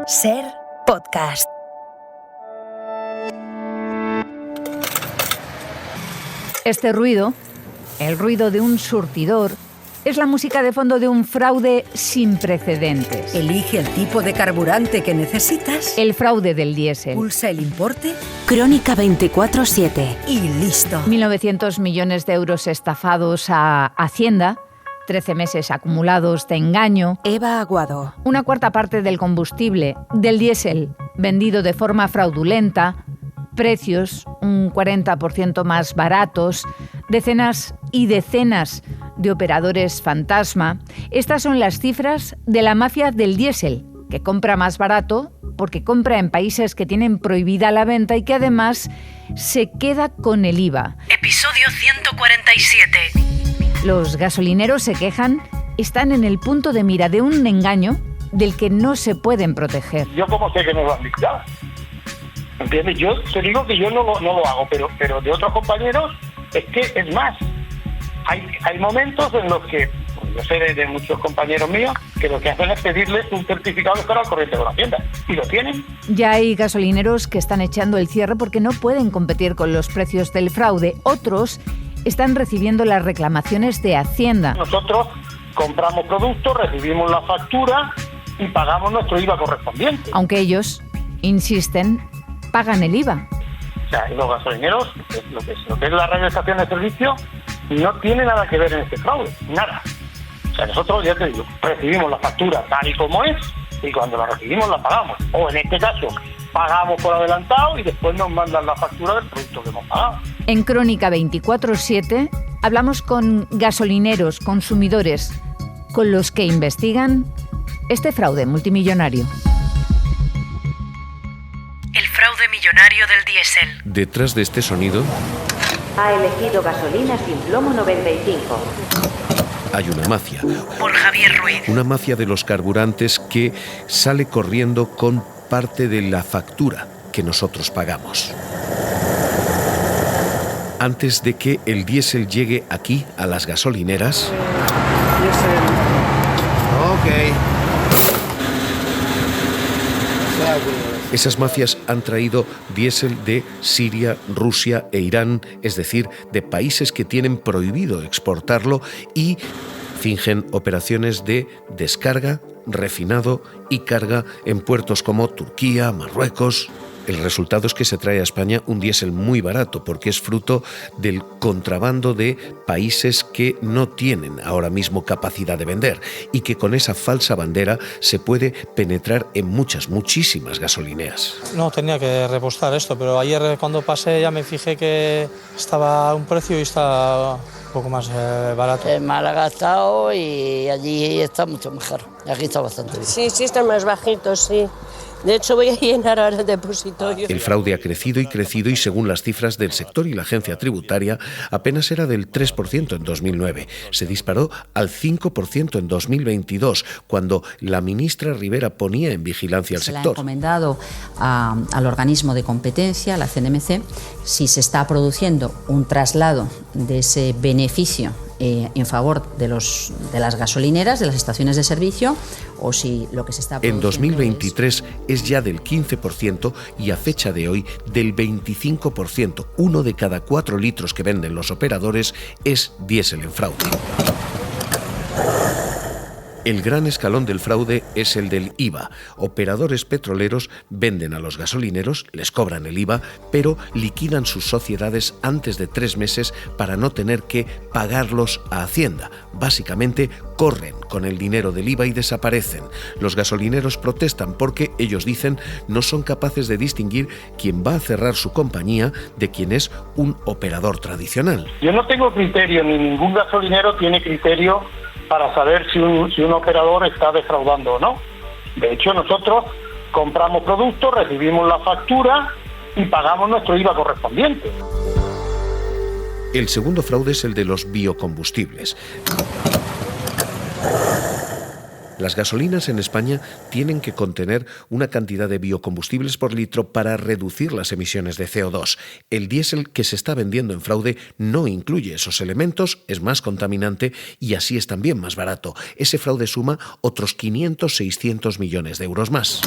SER Podcast. Este ruido, el ruido de un surtidor, es la música de fondo de un fraude sin precedentes. Elige el tipo de carburante que necesitas. El fraude del diésel. Pulsa el importe. Crónica 24/7. Y listo. 1.900 millones de euros estafados a Hacienda, 13 meses acumulados de engaño. Eva Aguado. Una cuarta parte del combustible, del diésel, vendido de forma fraudulenta. Precios un 40% más baratos. Decenas y decenas de operadores fantasma. Estas son las cifras de la mafia del diésel, que compra más barato porque compra en países que tienen prohibida la venta y que además se queda con el IVA. Episodio 147. Los gasolineros se quejan, están en el punto de mira de un engaño del que no se pueden proteger. Yo como sé que no lo han liquidado, ¿entiendes? Yo te digo que yo no lo hago, pero de otros compañeros es que es más. Hay momentos en los que, yo sé de muchos compañeros míos, que lo que hacen es pedirles un certificado de estar al corriente con la Hacienda. Y lo tienen. Ya hay gasolineros que están echando el cierre porque no pueden competir con los precios del fraude. Otros están recibiendo las reclamaciones de Hacienda. Nosotros compramos productos, recibimos la factura y pagamos nuestro IVA correspondiente. Aunque ellos, insisten, pagan el IVA. O sea, los gasolineros, lo que es la realización de servicio, no tiene nada que ver en este fraude, nada. O sea, nosotros, ya te digo, recibimos la factura tal y como es, y cuando la recibimos la pagamos. O en este caso, pagamos por adelantado y después nos mandan la factura del producto que hemos pagado. En Crónica 24/7 hablamos con gasolineros, consumidores, con los que investigan este fraude multimillonario. El fraude millonario del diésel. Detrás de este sonido Ha elegido gasolina sin plomo 95. hay una mafia. Por Javier Ruiz. Una mafia de los carburantes que sale corriendo con parte de la factura que nosotros pagamos. Antes de que el diésel llegue aquí, a las gasolineras, esas mafias han traído diésel de Siria, Rusia e Irán, es decir, de países que tienen prohibido exportarlo, y fingen operaciones de descarga, refinado y carga en puertos como Turquía, Marruecos. El resultado es que se trae a España un diésel muy barato porque es fruto del contrabando de países que no tienen ahora mismo capacidad de vender y que con esa falsa bandera se puede penetrar en muchísimas gasolineras. No tenía que repostar esto, pero ayer cuando pasé ya me fijé que estaba a un precio y está un poco más barato. En Málaga ha estado y allí está mucho mejor. Aquí está bastante bien. Sí, están más bajitos, sí. De hecho, voy a llenar ahora el depositorio. El fraude ha crecido y según las cifras del sector y la agencia tributaria, apenas era del 3% en 2009. Se disparó al 5% en 2022, cuando la ministra Rivera ponía en vigilancia al sector. Se le ha encomendado al organismo de competencia, la CNMC, si se está produciendo un traslado de ese beneficio en favor de las gasolineras, de las estaciones de servicio, o si lo que se está produciendo. En 2023 es ya del 15% y a fecha de hoy del 25%. 1 de cada 4 litros que venden los operadores es diésel en fraude. El gran escalón del fraude es el del IVA. Operadores petroleros venden a los gasolineros, les cobran el IVA, pero liquidan sus sociedades antes de 3 meses para no tener que pagarlos a Hacienda. Básicamente, corren con el dinero del IVA y desaparecen. Los gasolineros protestan porque, ellos dicen, no son capaces de distinguir quién va a cerrar su compañía de quién es un operador tradicional. Yo no tengo criterio, ni ningún gasolinero tiene criterio para saber si un operador está defraudando o no. De hecho, nosotros compramos productos, recibimos la factura y pagamos nuestro IVA correspondiente. El segundo fraude es el de los biocombustibles. Las gasolinas en España tienen que contener una cantidad de biocombustibles por litro para reducir las emisiones de CO2. El diésel que se está vendiendo en fraude no incluye esos elementos, es más contaminante y así es también más barato. Ese fraude suma otros 500-600 millones de euros más.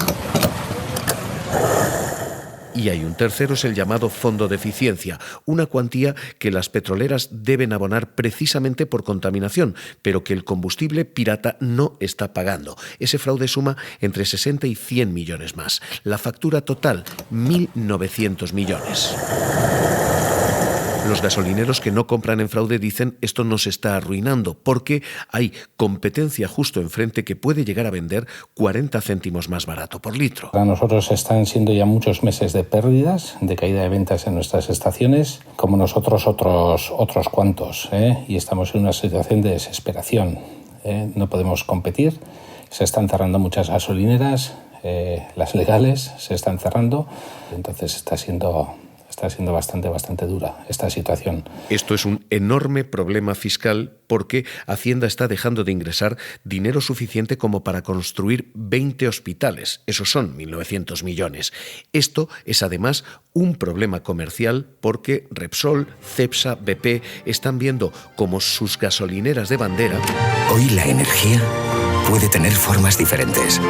Y hay un tercero, es el llamado fondo de eficiencia, una cuantía que las petroleras deben abonar precisamente por contaminación, pero que el combustible pirata no está pagando. Ese fraude suma entre 60 y 100 millones más. La factura total, 1.900 millones. Los gasolineros que no compran en fraude dicen esto nos está arruinando porque hay competencia justo enfrente que puede llegar a vender 40 céntimos más barato por litro. Para nosotros están siendo ya muchos meses de pérdidas, de caída de ventas en nuestras estaciones, como nosotros otros cuantos, y estamos en una situación de desesperación. No podemos competir, se están cerrando muchas gasolineras, las legales se están cerrando, entonces está siendo bastante dura esta situación. Esto es un enorme problema fiscal porque Hacienda está dejando de ingresar dinero suficiente como para construir 20 hospitales. Esos son 1.900 millones. Esto es además un problema comercial porque Repsol, Cepsa, BP están viendo como sus gasolineras de bandera... Hoy la energía puede tener formas diferentes.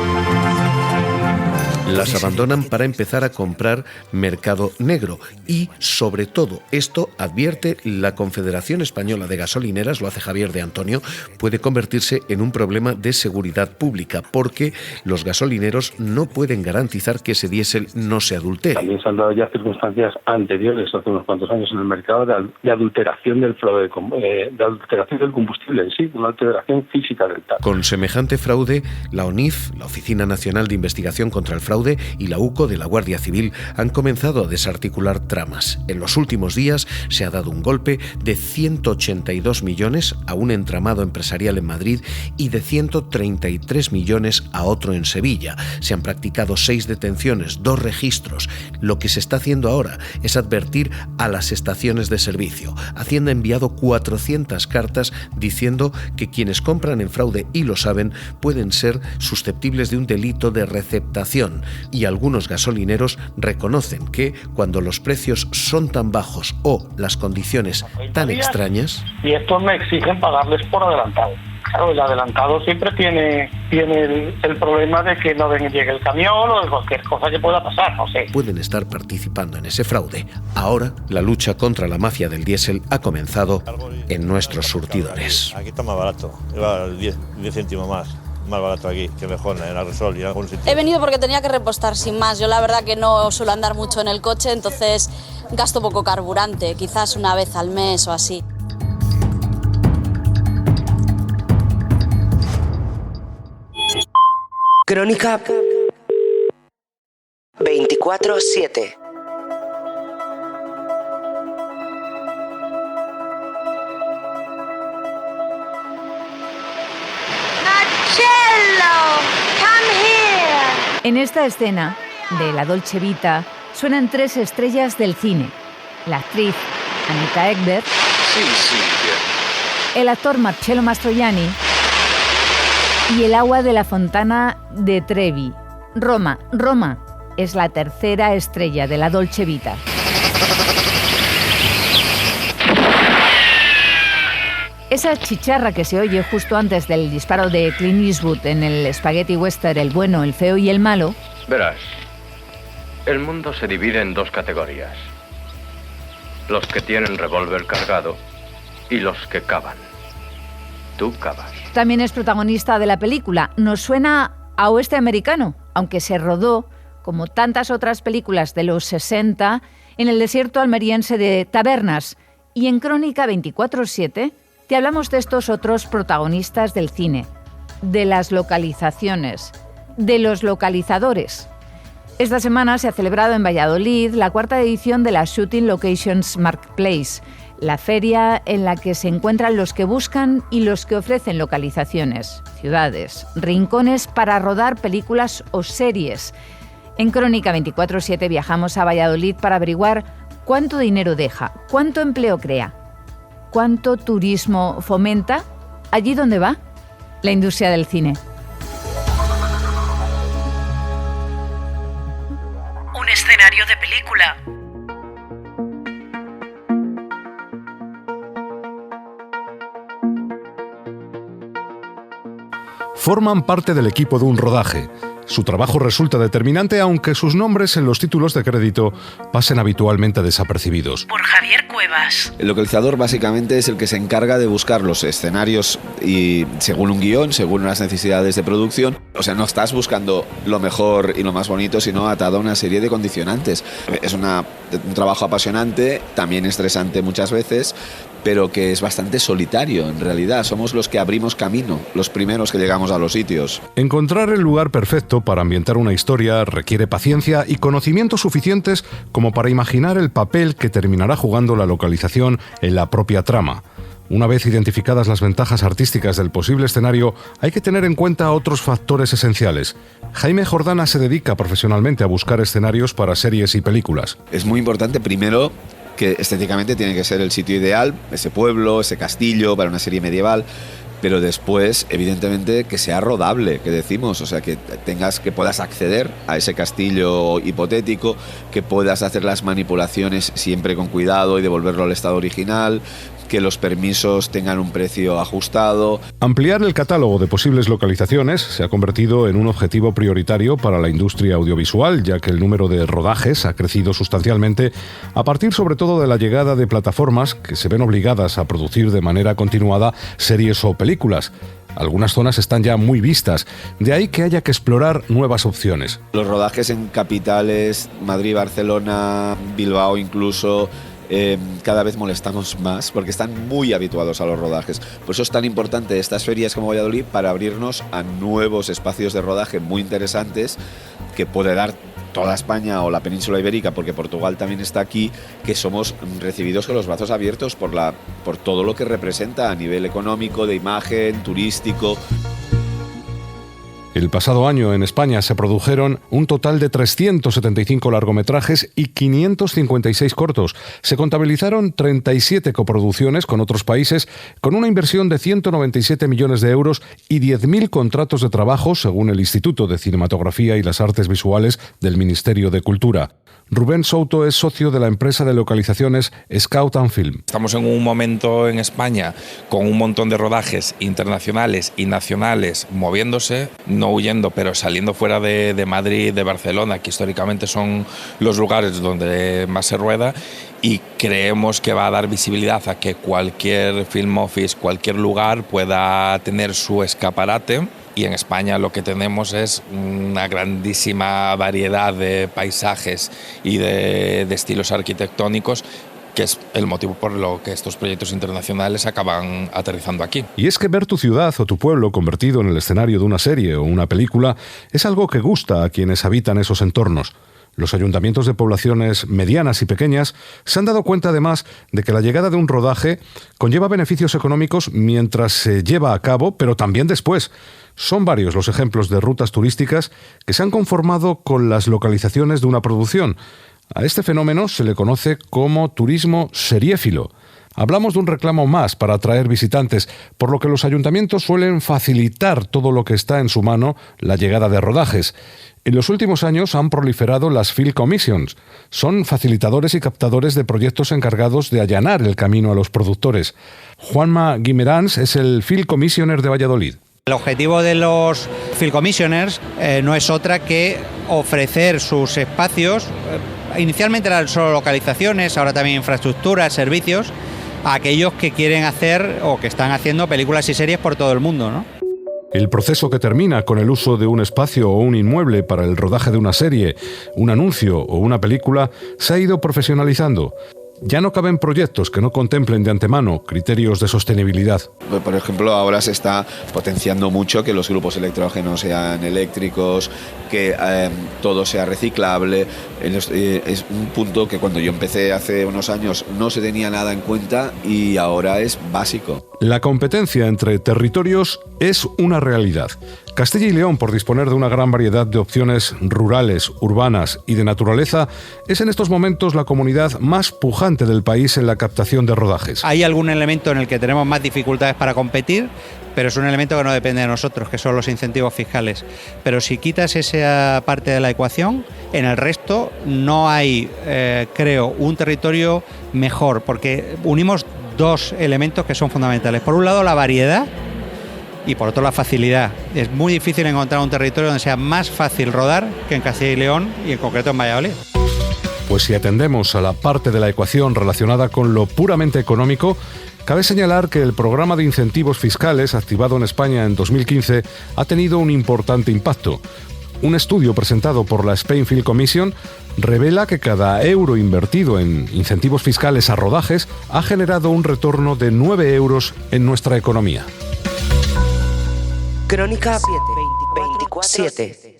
Las abandonan para empezar a comprar mercado negro y, sobre todo, esto advierte la Confederación Española de Gasolineras, lo hace Javier de Antonio, puede convertirse en un problema de seguridad pública porque los gasolineros no pueden garantizar que ese diésel no se adultere. También se han dado ya circunstancias anteriores, hace unos cuantos años en el mercado, de adulteración del fraude, de adulteración del combustible en sí, una alteración física del TAP. Con semejante fraude, la ONIF, la Oficina Nacional de Investigación contra el Fraude, y la UCO de la Guardia Civil han comenzado a desarticular tramas. En los últimos días se ha dado un golpe de 182 millones a un entramado empresarial en Madrid y de 133 millones a otro en Sevilla. Se han practicado 6 detenciones, 2 registros. Lo que se está haciendo ahora es advertir a las estaciones de servicio. Hacienda ha enviado 400 cartas diciendo que quienes compran en fraude y lo saben pueden ser susceptibles de un delito de receptación. Y algunos gasolineros reconocen que cuando los precios son tan bajos o las condiciones tan extrañas... Y estos me exigen pagarles por adelantado. Claro, el adelantado siempre tiene el problema de que no llegue el camión o de cualquier cosa que pueda pasar, no sé. Pueden estar participando en ese fraude. Ahora, la lucha contra la mafia del diésel ha comenzado en nuestros surtidores. Aquí está más barato, 10 céntimos más barato aquí que mejor en la Repsol y en algún sitio. He venido porque tenía que repostar sin más. Yo la verdad que no suelo andar mucho en el coche, entonces gasto poco carburante, quizás una vez al mes o así. Crónica 24/7. En esta escena de La Dolce Vita suenan 3 estrellas del cine. La actriz Anita Ekberg, el actor Marcello Mastroianni y el agua de la fontana de Trevi. Roma es la tercera estrella de La Dolce Vita. Esa chicharra que se oye justo antes del disparo de Clint Eastwood en el spaghetti western El bueno, el feo y el malo... Verás, el mundo se divide en 2 categorías. Los que tienen revólver cargado y los que cavan. Tú cavas. También es protagonista de la película. Nos suena a oeste americano, aunque se rodó, como tantas otras películas de los 60, en el desierto almeriense de Tabernas. Y en Crónica 24/7... te hablamos de estos otros protagonistas del cine, de las localizaciones, de los localizadores. Esta semana se ha celebrado en Valladolid la 4ª edición de la Shooting Locations Marketplace, la feria en la que se encuentran los que buscan y los que ofrecen localizaciones, ciudades, rincones para rodar películas o series. En Crónica 24/7 viajamos a Valladolid para averiguar cuánto dinero deja, cuánto empleo crea, ¿cuánto turismo fomenta allí donde va? La industria del cine. forman parte del equipo de un rodaje. Su trabajo resulta determinante, aunque sus nombres en los títulos de crédito pasen habitualmente desapercibidos. Por Javier Cuevas. El localizador básicamente es el que se encarga de buscar los escenarios y según un guión, según las necesidades de producción. O sea, no estás buscando lo mejor y lo más bonito, sino atado a una serie de condicionantes. Es un trabajo apasionante, también estresante muchas veces, pero que es bastante solitario en realidad. Somos los que abrimos camino, los primeros que llegamos a los sitios. Encontrar el lugar perfecto para ambientar una historia requiere paciencia y conocimientos suficientes como para imaginar el papel que terminará jugando la localización en la propia trama. Una vez identificadas las ventajas artísticas del posible escenario, hay que tener en cuenta otros factores esenciales. Jaime Jordana se dedica profesionalmente a buscar escenarios para series y películas. Es muy importante, primero, que estéticamente tiene que ser el sitio ideal, ese pueblo, ese castillo para una serie medieval, pero después, evidentemente, que sea rodable, que decimos, o sea, que puedas acceder a ese castillo hipotético, que puedas hacer las manipulaciones siempre con cuidado y devolverlo al estado original, que los permisos tengan un precio ajustado. Ampliar el catálogo de posibles localizaciones se ha convertido en un objetivo prioritario para la industria audiovisual, ya que el número de rodajes ha crecido sustancialmente a partir sobre todo de la llegada de plataformas que se ven obligadas a producir de manera continuada series o películas. Algunas zonas están ya muy vistas, de ahí que haya que explorar nuevas opciones. Los rodajes en capitales, Madrid, Barcelona, Bilbao incluso, cada vez molestamos más porque están muy habituados a los rodajes. Por eso es tan importante estas ferias como Valladolid para abrirnos a nuevos espacios de rodaje muy interesantes que puede dar toda España o la península ibérica, porque Portugal también está aquí, que somos recibidos con los brazos abiertos por todo lo que representa a nivel económico, de imagen, turístico. El pasado año en España se produjeron un total de 375 largometrajes y 556 cortos. Se contabilizaron 37 coproducciones con otros países, con una inversión de 197 millones de euros y 10.000 contratos de trabajo, según el Instituto de Cinematografía y las Artes Visuales del Ministerio de Cultura. Rubén Souto es socio de la empresa de localizaciones Scout & Film. Estamos en un momento en España con un montón de rodajes internacionales y nacionales moviéndose, no huyendo, pero saliendo fuera de Madrid, de Barcelona, que históricamente son los lugares donde más se rueda, y creemos que va a dar visibilidad a que cualquier film office, cualquier lugar pueda tener su escaparate. Y en España lo que tenemos es una grandísima variedad de paisajes y de estilos arquitectónicos, que es el motivo por lo que estos proyectos internacionales acaban aterrizando aquí. Y es que ver tu ciudad o tu pueblo convertido en el escenario de una serie o una película es algo que gusta a quienes habitan esos entornos. Los ayuntamientos de poblaciones medianas y pequeñas se han dado cuenta además de que la llegada de un rodaje conlleva beneficios económicos mientras se lleva a cabo, pero también después. Son varios los ejemplos de rutas turísticas que se han conformado con las localizaciones de una producción. A este fenómeno se le conoce como turismo seriéfilo. Hablamos de un reclamo más para atraer visitantes, por lo que los ayuntamientos suelen facilitar todo lo que está en su mano la llegada de rodajes. En los últimos años han proliferado las Field Commissions. Son facilitadores y captadores de proyectos encargados de allanar el camino a los productores. Juanma Guimerans es el Field Commissioner de Valladolid. El objetivo de los Field Commissioners no es otra que ofrecer sus espacios, inicialmente eran solo localizaciones, ahora también infraestructuras, servicios, a aquellos que quieren hacer o que están haciendo películas y series por todo el mundo, ¿no? El proceso que termina con el uso de un espacio o un inmueble para el rodaje de una serie, un anuncio o una película se ha ido profesionalizando. Ya no caben proyectos que no contemplen de antemano criterios de sostenibilidad. Por ejemplo, ahora se está potenciando mucho que los grupos electrógenos sean eléctricos, que todo sea reciclable. Es un punto que cuando yo empecé hace unos años no se tenía nada en cuenta y ahora es básico. La competencia entre territorios es una realidad. Castilla y León, por disponer de una gran variedad de opciones rurales, urbanas y de naturaleza, es en estos momentos la comunidad más pujante del país en la captación de rodajes. Hay algún elemento en el que tenemos más dificultades para competir, pero es un elemento que no depende de nosotros, que son los incentivos fiscales. Pero si quitas esa parte de la ecuación, en el resto no hay, creo, un territorio mejor, porque unimos dos elementos que son fundamentales. Por un lado, la variedad y por otro la facilidad. Es muy difícil encontrar un territorio donde sea más fácil rodar que en Castilla y León y en concreto en Valladolid. Pues si atendemos a la parte de la ecuación relacionada con lo puramente económico, cabe señalar que el programa de incentivos fiscales activado en España en 2015 ha tenido un importante impacto. Un estudio presentado por la Spain Film Commission revela que cada euro invertido en incentivos fiscales a rodajes ha generado un retorno de 9 euros en nuestra economía. Crónica 24/7.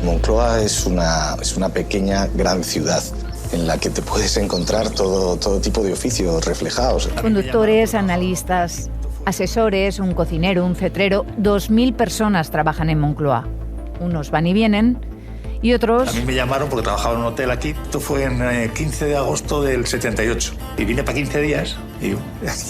Moncloa es una pequeña gran ciudad en la que te puedes encontrar todo tipo de oficios reflejados. Conductores, analistas, asesores, un cocinero, un cetrero. 2.000 personas trabajan en Moncloa. Unos van y vienen y otros... A mí me llamaron porque trabajaba en un hotel aquí. Esto fue en 15 de agosto del 78. Y vine para 15 días y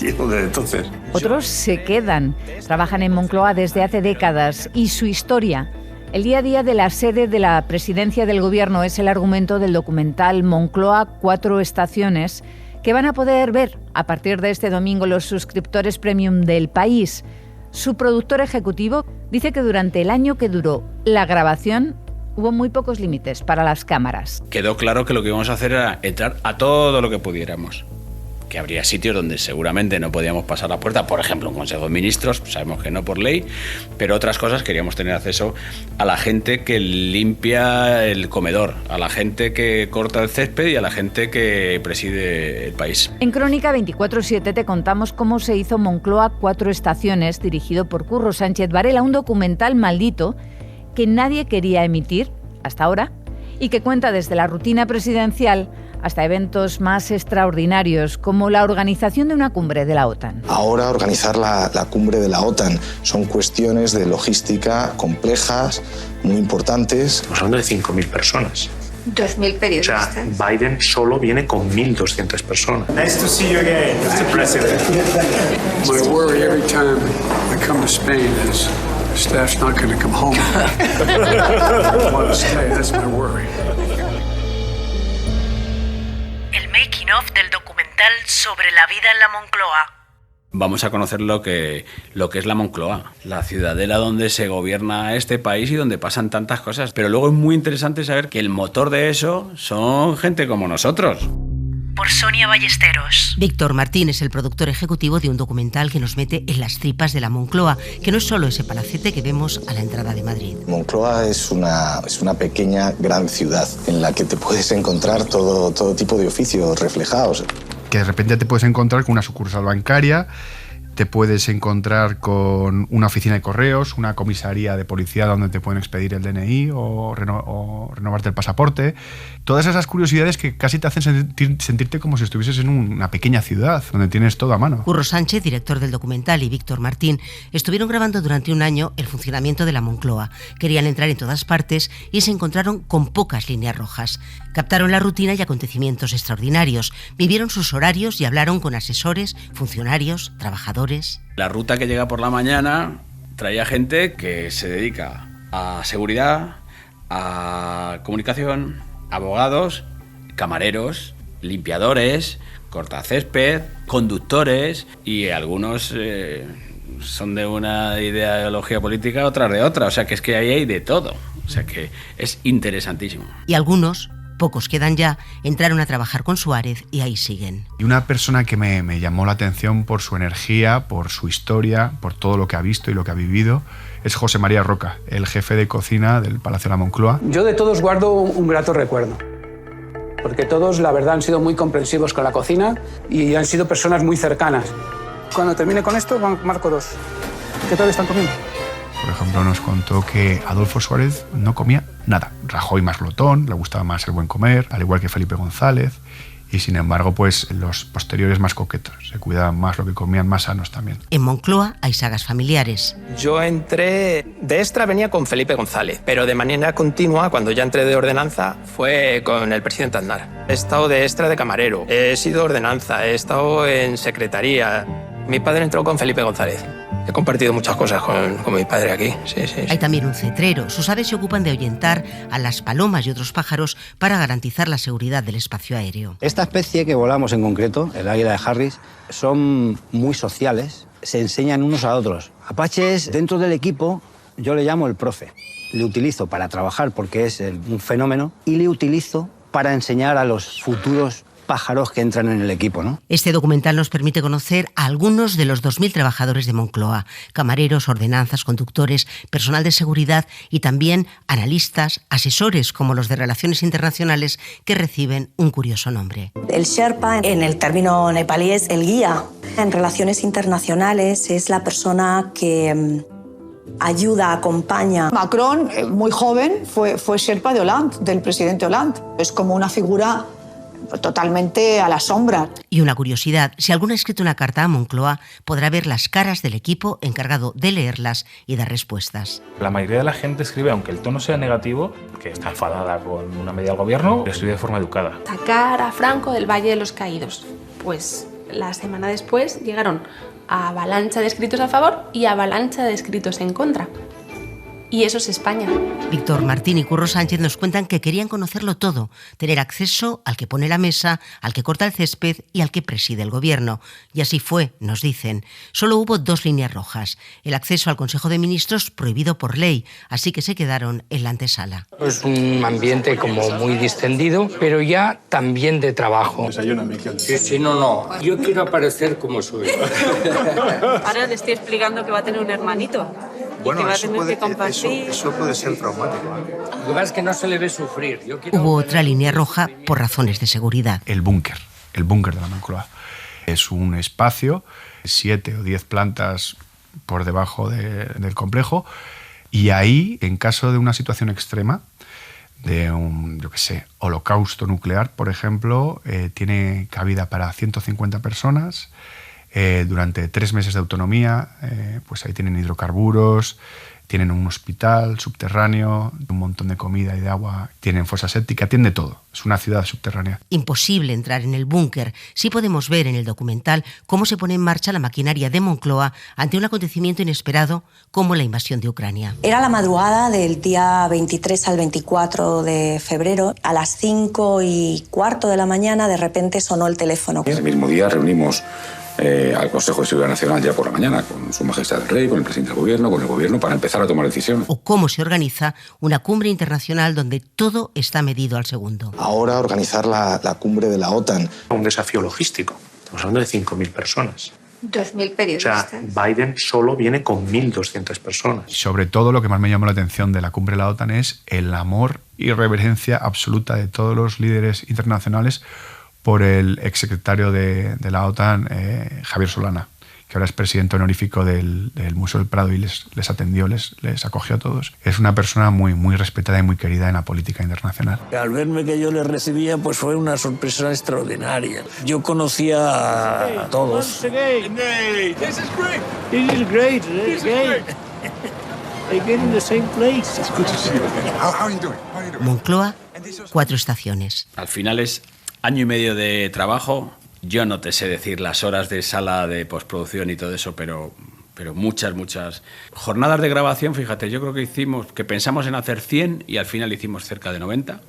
llevo desde entonces. Otros se quedan. Trabajan en Moncloa desde hace décadas y su historia... El día a día de la sede de la presidencia del gobierno es el argumento del documental Moncloa 4 estaciones, que van a poder ver a partir de este domingo los suscriptores premium del País. Su productor ejecutivo dice que durante el año que duró la grabación hubo muy pocos límites para las cámaras. Quedó claro que lo que íbamos a hacer era entrar a todo lo que pudiéramos. Que habría sitios donde seguramente no podíamos pasar la puerta, por ejemplo, un Consejo de Ministros, sabemos que no por ley, pero otras cosas queríamos tener acceso a la gente que limpia el comedor, a la gente que corta el césped y a la gente que preside el país. En Crónica 24/7 te contamos cómo se hizo Moncloa 4 estaciones, dirigido por Curro Sánchez Varela, un documental maldito que nadie quería emitir hasta ahora y que cuenta desde la rutina presidencial hasta eventos más extraordinarios, como la organización de una cumbre de la OTAN. Ahora organizar la cumbre de la OTAN son cuestiones de logística complejas, muy importantes. Estamos hablando de 5.000 personas. 2.000 periodistas. O sea, Biden solo viene con 1.200 personas. Nice to see you again, Mr. President. My worry every time I come to Spain is staff's not going to come home. I want to stay, that's my worry. Making of del documental sobre la vida en la Moncloa. Vamos a conocer lo que es la Moncloa, la ciudadela donde se gobierna este país y donde pasan tantas cosas. Pero luego es muy interesante saber que el motor de eso son gente como nosotros. Por Sonia Ballesteros. Víctor Martín es el productor ejecutivo de un documental que nos mete en las tripas de la Moncloa, que no es solo ese palacete que vemos a la entrada de Madrid. Moncloa es una pequeña gran ciudad en la que te puedes encontrar todo tipo de oficios reflejados. Que de repente te puedes encontrar con una sucursal bancaria, te puedes encontrar con una oficina de correos, una comisaría de policía donde te pueden expedir el DNI o renovarte el pasaporte. Todas esas curiosidades que casi te hacen sentirte como si estuvieses en una pequeña ciudad, donde tienes todo a mano. Curro Sánchez, director del documental, y Víctor Martín estuvieron grabando durante un año el funcionamiento de la Moncloa. Querían entrar en todas partes y se encontraron con pocas líneas rojas. Captaron la rutina y acontecimientos extraordinarios, vivieron sus horarios y hablaron con asesores, funcionarios, trabajadores. La ruta que llega por la mañana traía gente que se dedica a seguridad, a comunicación, abogados, camareros, limpiadores, cortacésped, conductores y algunos son de una ideología política, otras de otra. O sea que es que ahí hay de todo. O sea que es interesantísimo. Y algunos, pocos quedan ya, entraron a trabajar con Suárez y ahí siguen. Y una persona que me llamó la atención por su energía, por su historia, por todo lo que ha visto y lo que ha vivido, es José María Roca, el jefe de cocina del Palacio de la Moncloa. Yo de todos guardo un grato recuerdo, porque todos, la verdad, han sido muy comprensivos con la cocina y han sido personas muy cercanas. Cuando termine con esto, marco 2. ¿Qué tal están comiendo? Por ejemplo, nos contó que Adolfo Suárez no comía nada. Rajoy más glotón, le gustaba más el buen comer, al igual que Felipe González. Y sin embargo, pues los posteriores más coquetos, se cuidaban más, lo que comían más sanos también. En Moncloa hay sagas familiares. Yo entré de extra, venía con Felipe González, pero de manera continua, cuando ya entré de ordenanza, fue con el presidente Aznar. He estado de extra de camarero, he sido ordenanza, he estado en secretaría. Mi padre entró con Felipe González. He compartido muchas cosas con mi padre aquí. Sí. Hay también un cetrero. Sus aves se ocupan de ahuyentar a las palomas y otros pájaros para garantizar la seguridad del espacio aéreo. Esta especie que volamos en concreto, el águila de Harris, son muy sociales, se enseñan unos a otros. Apaches, dentro del equipo, yo le llamo el profe. Le utilizo para trabajar porque es un fenómeno y le utilizo para enseñar a los futuros pájaros que entran en el equipo, ¿no? Este documental nos permite conocer a algunos de los 2.000 trabajadores de Moncloa, camareros, ordenanzas, conductores, personal de seguridad y también analistas, asesores como los de Relaciones Internacionales que reciben un curioso nombre. El Sherpa, en el término nepalí, es el guía. En Relaciones Internacionales es la persona que ayuda, acompaña. Macron, muy joven, fue Sherpa de Hollande, del presidente Hollande. Es como una figura totalmente a la sombra. Y una curiosidad, si alguno ha escrito una carta a Moncloa, podrá ver las caras del equipo encargado de leerlas y dar respuestas. La mayoría de la gente escribe, aunque el tono sea negativo, que está enfadada con una medida del gobierno, lo escribe de forma educada. Sacar a Franco del Valle de los Caídos. Pues la semana después llegaron a avalancha de escritos a favor y avalancha de escritos en contra. Y eso es España. Víctor Martín y Curro Sánchez nos cuentan que querían conocerlo todo, tener acceso al que pone la mesa, al que corta el césped y al que preside el gobierno. Y así fue, nos dicen. Solo hubo 2 líneas rojas. El acceso al Consejo de Ministros prohibido por ley, así que se quedaron en la antesala. Es un ambiente como muy distendido, pero ya también de trabajo. Sí, no. Yo quiero aparecer como soy. Ahora le estoy explicando que va a tener un hermanito. Bueno, eso puede ser traumático. Lo que pasa es que no se le ve sufrir. Hubo otra línea roja por razones de seguridad. El búnker de la Moncloa. Es un espacio, 7 o 10 plantas por debajo del complejo, y ahí, en caso de una situación extrema, de un, holocausto nuclear, por ejemplo, tiene cabida para 150 personas. Durante 3 meses de autonomía, pues ahí tienen hidrocarburos, tienen un hospital subterráneo, un montón de comida y de agua, tienen fosa séptica, tienen de todo. Es una ciudad subterránea. Imposible entrar en el búnker. Sí podemos ver en el documental cómo se pone en marcha la maquinaria de Moncloa ante un acontecimiento inesperado como la invasión de Ucrania. Era la madrugada del día 23 al 24 de febrero. A las 5:15 de la mañana, de repente sonó el teléfono. Ese mismo día reunimos al Consejo de Seguridad Nacional ya por la mañana, con Su Majestad el Rey, con el presidente del Gobierno, con el Gobierno, para empezar a tomar decisiones. O cómo se organiza una cumbre internacional donde todo está medido al segundo. Ahora organizar la cumbre de la OTAN. Un desafío logístico. Estamos hablando de 5.000 personas. 2.000 periodistas. O sea, Biden solo viene con 1.200 personas. Y sobre todo, lo que más me llamó la atención de la cumbre de la OTAN es el amor y reverencia absoluta de todos los líderes internacionales por el exsecretario de la OTAN, Javier Solana, que ahora es presidente honorífico del Museo del Prado y les atendió, les acogió a todos. Es una persona muy, muy respetada y muy querida en la política internacional. Al verme que yo le recibía, pues fue una sorpresa extraordinaria. Yo conocía a todos. Moncloa, 4 estaciones. Al final es año y medio de trabajo. Yo no te sé decir las horas de sala de postproducción y todo eso, pero muchas jornadas de grabación. Fíjate, yo creo que pensamos en hacer 100 y al final hicimos cerca de 90.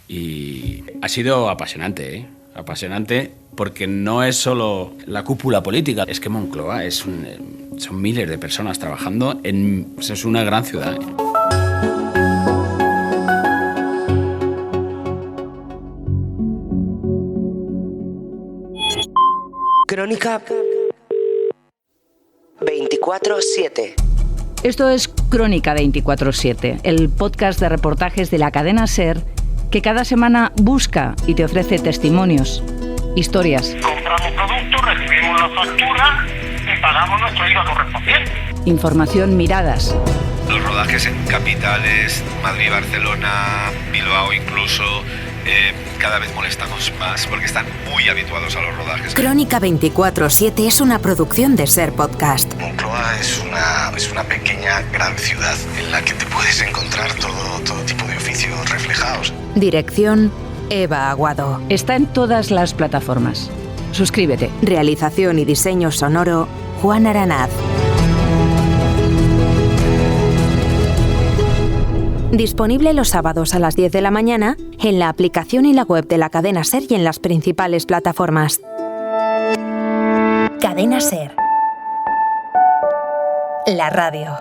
Y ha sido apasionante, apasionante, porque no es solo la cúpula política, es que Moncloa son miles de personas trabajando es una gran ciudad. Crónica 24/7. Esto es Crónica 24/7, el podcast de reportajes de la cadena SER que cada semana busca y te ofrece testimonios, historias. Compramos productos, recibimos la factura y pagamos nuestro IVA correspondiente. Información, miradas. Los rodajes en capitales, Madrid, Barcelona, Bilbao incluso, cada vez molestamos más porque están muy habituados a los rodajes. Crónica 24/7 es una producción de SER Podcast. Moncloa es una pequeña gran ciudad en la que te puedes encontrar todo tipo de oficios reflejados. Dirección: Eva Aguado. Está en todas las plataformas. Suscríbete. Realización y diseño sonoro: Juan Aranaz. Disponible los sábados a las 10 de la mañana en la aplicación y la web de la cadena SER y en las principales plataformas. Cadena SER. La radio.